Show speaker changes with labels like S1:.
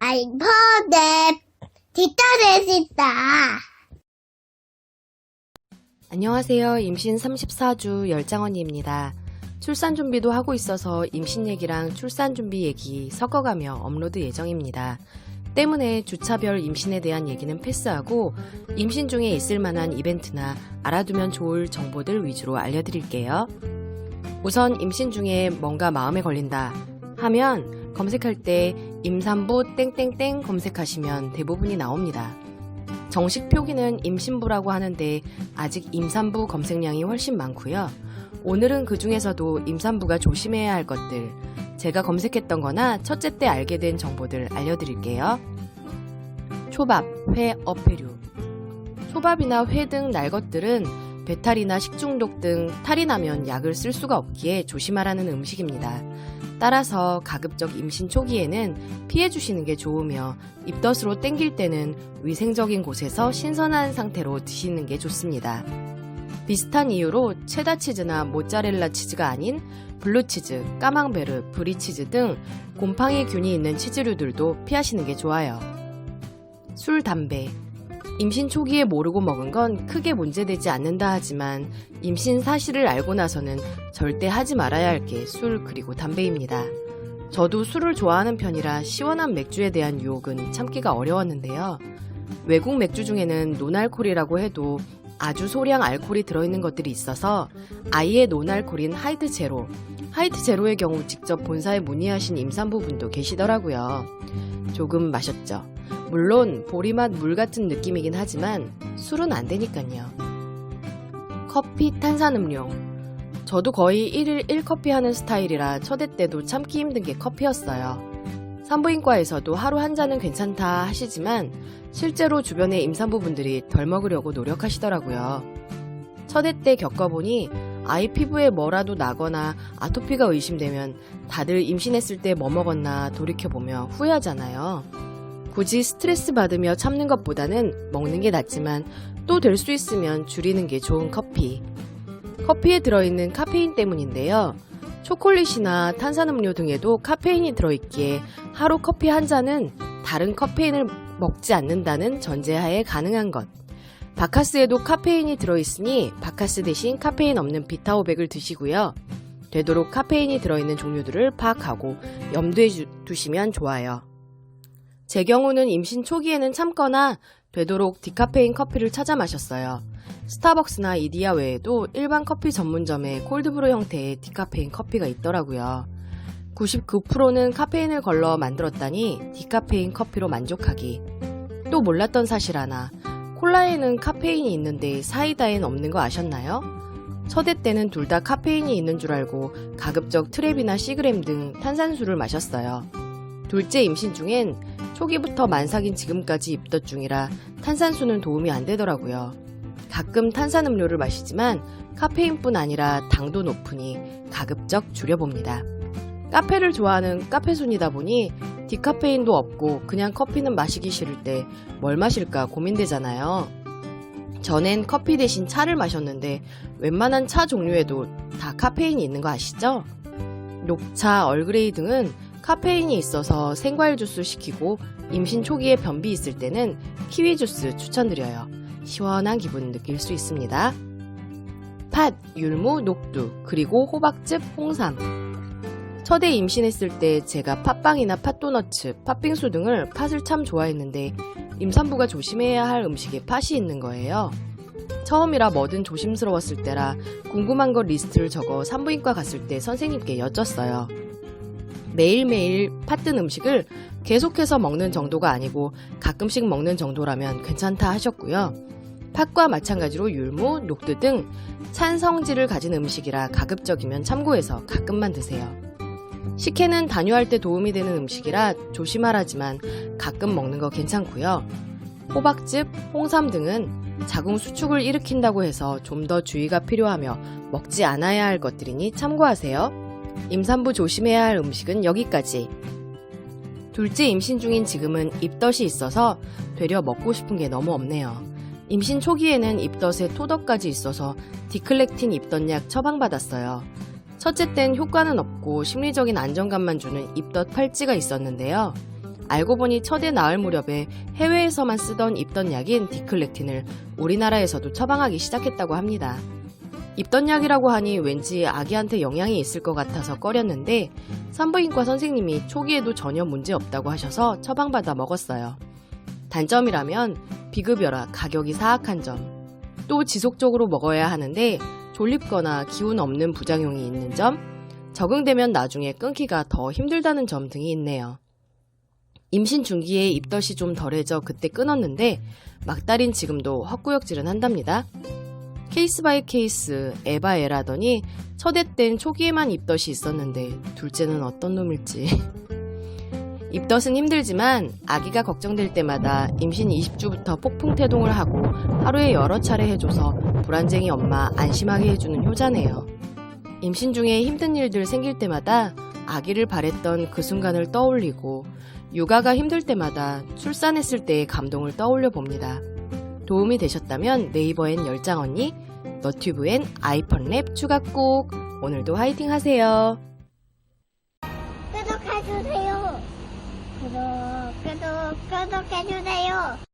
S1: 아이포드 뒷덜했다.
S2: 안녕하세요. 임신 34주 열장언니입니다. 출산 준비도 하고 있어서 임신 얘기랑 출산 준비 얘기 섞어가며 업로드 예정입니다. 때문에 주차별 임신에 대한 얘기는 패스하고 임신 중에 있을 만한 이벤트나 알아두면 좋을 정보들 위주로 알려드릴게요. 우선 임신 중에 뭔가 마음에 걸린다 하면 검색할 때 임산부 땡땡땡 검색하시면 대부분이 나옵니다. 정식 표기는 임신부라고 하는데 아직 임산부 검색량이 훨씬 많고요. 오늘은 그 중에서도 임산부가 조심해야 할 것들, 제가 검색했던 거나 첫째 때 알게 된 정보들 알려드릴게요. 초밥, 회, 어패류. 초밥이나 회 등 날 것들은 배탈이나 식중독 등 탈이 나면 약을 쓸 수가 없기에 조심하라는 음식입니다. 따라서 가급적 임신 초기에는 피해주시는 게 좋으며 입덧으로 땡길 때는 위생적인 곳에서 신선한 상태로 드시는 게 좋습니다. 비슷한 이유로 체다 치즈나 모짜렐라 치즈가 아닌 블루치즈, 까망베르, 브리치즈 등 곰팡이 균이 있는 치즈류들도 피하시는 게 좋아요. 술, 담배. 임신 초기에 모르고 먹은 건 크게 문제되지 않는다 하지만 임신 사실을 알고 나서는 절대 하지 말아야 할 게 술 그리고 담배입니다. 저도 술을 좋아하는 편이라 시원한 맥주에 대한 유혹은 참기가 어려웠는데요. 외국 맥주 중에는 논알콜이라고 해도 아주 소량 알코올이 들어있는 것들이 있어서 아예 논알콜인 하이드 제로, 하이드 제로의 경우 직접 본사에 문의하신 임산부분도 계시더라고요. 조금 마셨죠. 물론 보리맛 물 같은 느낌이긴 하지만 술은 안 되니까요. 커피, 탄산음료. 저도 거의 1일 1커피 하는 스타일이라 첫애 때도 참기 힘든 게 커피였어요. 산부인과에서도 하루 한 잔은 괜찮다 하시지만 실제로 주변의 임산부분들이 덜 먹으려고 노력하시더라고요. 첫애 때 겪어보니 아이 피부에 뭐라도 나거나 아토피가 의심되면 다들 임신했을 때 뭐 먹었나 돌이켜보며 후회하잖아요. 굳이 스트레스 받으며 참는 것보다는 먹는 게 낫지만 또 될 수 있으면 줄이는 게 좋은 커피. 커피에 들어있는 카페인 때문인데요. 초콜릿이나 탄산음료 등에도 카페인이 들어있기에 하루 커피 한 잔은 다른 카페인을 먹지 않는다는 전제하에 가능한 것. 바카스에도 카페인이 들어있으니 바카스 대신 카페인 없는 비타오백을 드시고요. 되도록 카페인이 들어있는 종류들을 파악하고 염두에 두시면 좋아요. 제 경우는 임신 초기에는 참거나 되도록 디카페인 커피를 찾아 마셨어요. 스타벅스나 이디야 외에도 일반 커피 전문점에 콜드브루 형태의 디카페인 커피가 있더라고요. 99%는 카페인을 걸러 만들었다니 디카페인 커피로 만족하기. 또 몰랐던 사실 하나. 콜라에는 카페인이 있는데 사이다엔 없는 거 아셨나요? 첫애 때는 둘 다 카페인이 있는 줄 알고 가급적 트랩이나 시그램 등 탄산수를 마셨어요. 둘째 임신 중엔 초기부터 만삭인 지금까지 입덧 중이라 탄산수는 도움이 안 되더라고요. 가끔 탄산음료를 마시지만 카페인뿐 아니라 당도 높으니 가급적 줄여봅니다. 카페를 좋아하는 카페손이다 보니 디카페인도 없고 그냥 커피는 마시기 싫을 때 뭘 마실까 고민되잖아요. 전엔 커피 대신 차를 마셨는데 웬만한 차 종류에도 다 카페인이 있는 거 아시죠? 녹차, 얼그레이 등은 카페인이 있어서 생과일 주스 시키고 임신 초기에 변비 있을 때는 키위 주스 추천드려요. 시원한 기분 느낄 수 있습니다. 팥, 율무, 녹두, 그리고 호박즙, 홍삼. 첫애 임신했을 때 제가 팥빵이나 팥도너츠, 팥빙수 등을 팥을 참 좋아했는데 임산부가 조심해야 할 음식에 팥이 있는 거예요. 처음이라 뭐든 조심스러웠을 때라 궁금한 것 리스트를 적어 산부인과 갔을 때 선생님께 여쭸어요. 매일매일 팥 든 음식을 계속해서 먹는 정도가 아니고 가끔씩 먹는 정도라면 괜찮다 하셨고요. 팥과 마찬가지로 율무, 녹두 등 찬 성질을 가진 음식이라 가급적이면 참고해서 가끔만 드세요. 식혜는 단유할 때 도움이 되는 음식이라 조심하라지만 가끔 먹는 거 괜찮고요. 호박즙, 홍삼 등은 자궁 수축을 일으킨다고 해서 좀 더 주의가 필요하며 먹지 않아야 할 것들이니 참고하세요. 임산부 조심해야 할 음식은 여기까지. 둘째 임신 중인 지금은 입덧이 있어서 되려 먹고 싶은 게 너무 없네요. 임신 초기에는 입덧에 토덕까지 있어서 디클렉틴 입덧약 처방받았어요. 첫째 땐 효과는 없고 심리적인 안정감만 주는 입덧 팔찌가 있었는데요. 알고 보니 첫애 낳을 무렵에 해외에서만 쓰던 입던 약인 디클렉틴을 우리나라에서도 처방하기 시작했다고 합니다. 입던 약이라고 하니 왠지 아기한테 영향이 있을 것 같아서 꺼렸는데 산부인과 선생님이 초기에도 전혀 문제 없다고 하셔서 처방받아 먹었어요. 단점이라면 비급여라 가격이 사악한 점. 또 지속적으로 먹어야 하는데 졸립거나 기운 없는 부작용이 있는 점, 적응되면 나중에 끊기가 더 힘들다는 점 등이 있네요. 임신 중기에 입덧이 좀 덜해져 그때 끊었는데 막달인 지금도 헛구역질은 한답니다. 케이스 바이 케이스 에바에라더니 첫애 땐 초기에만 입덧이 있었는데 둘째는 어떤 놈일지. 입덧은 힘들지만 아기가 걱정될 때마다 임신 20주부터 폭풍 태동을 하고 하루에 여러 차례 해줘서 불안쟁이 엄마 안심하게 해주는 효자네요. 임신 중에 힘든 일들 생길 때마다 아기를 바랬던 그 순간을 떠올리고 육아가 힘들 때마다 출산했을 때의 감동을 떠올려 봅니다. 도움이 되셨다면 네이버엔 열장언니, 너튜브엔 아이펀랩 추가 꼭! 오늘도 화이팅 하세요.
S1: 구독해주세요. 구독해주세요.